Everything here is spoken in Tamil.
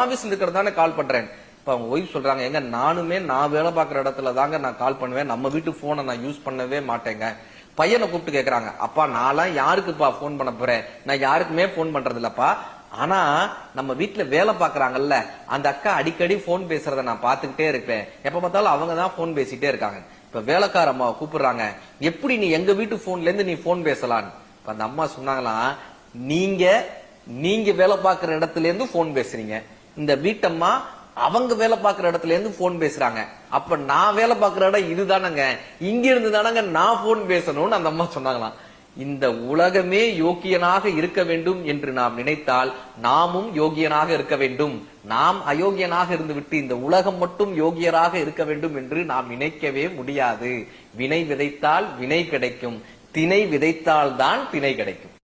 ஆபீஸ்ல இருக்கிறதானே கால் பண்றேன். இப்ப அவங்க ஒய்ஃப் சொல்றாங்க, எங்க நானுமே நான் வேலை பார்க்குற இடத்துல தாங்க நான் கால் பண்ணுவேன், நம்ம வீட்டு போனை நான் யூஸ் பண்ணவே மாட்டேங்க. பையனை கூப்பிட்டு கேக்குறாங்க, அப்பா நான்லாம் யாருக்குப்பா போன் பண்ண போறேன், நான் யாருக்குமே போன் பண்றது இல்லப்பா. ஆனா நம்ம வீட்டுல வேலை பாக்குறாங்கல்ல அந்த அக்கா அடிக்கடி போன் பேசுறத நான் பாத்துக்கிட்டே இருப்பேன், எப்ப பார்த்தாலும் அவங்க தான் போன் பேசிட்டே இருக்காங்க. இப்ப வேலைக்கார அம்மா கூப்பிடுறாங்க, எப்படி நீ எங்க வீட்டு போன்ல இருந்து நீ போன் பேசலாம்? அந்த அம்மா சொன்னாங்களாம், நீங்க வேலை பார்க்கிற இடத்துல இருந்து போன் பேசுறீங்க, இந்த வீட்டம்மா அவங்க வேலை பார்க்கிற இடத்துல இருந்து போன் பேசுறாங்க, அப்ப நான் வேலை பார்க்கிற இடம் இதுதானங்க, இங்க இருந்து தானங்க நான் போன் பேசணும்னு அந்த அம்மா சொன்னாங்களாம். இந்த உலகமே யோக்கியனாக இருக்க வேண்டும் என்று நாம் நினைத்தால் நாமும் யோகியனாக இருக்க வேண்டும். நாம் அயோக்கியனாக இருந்துவிட்டு இந்த உலகம் மட்டும் யோகியராக இருக்க வேண்டும் என்று நாம் நினைக்கவே முடியாது. வினை விதைத்தால் வினை கிடைக்கும், திணை விதைத்தால் தான் திணை கிடைக்கும்.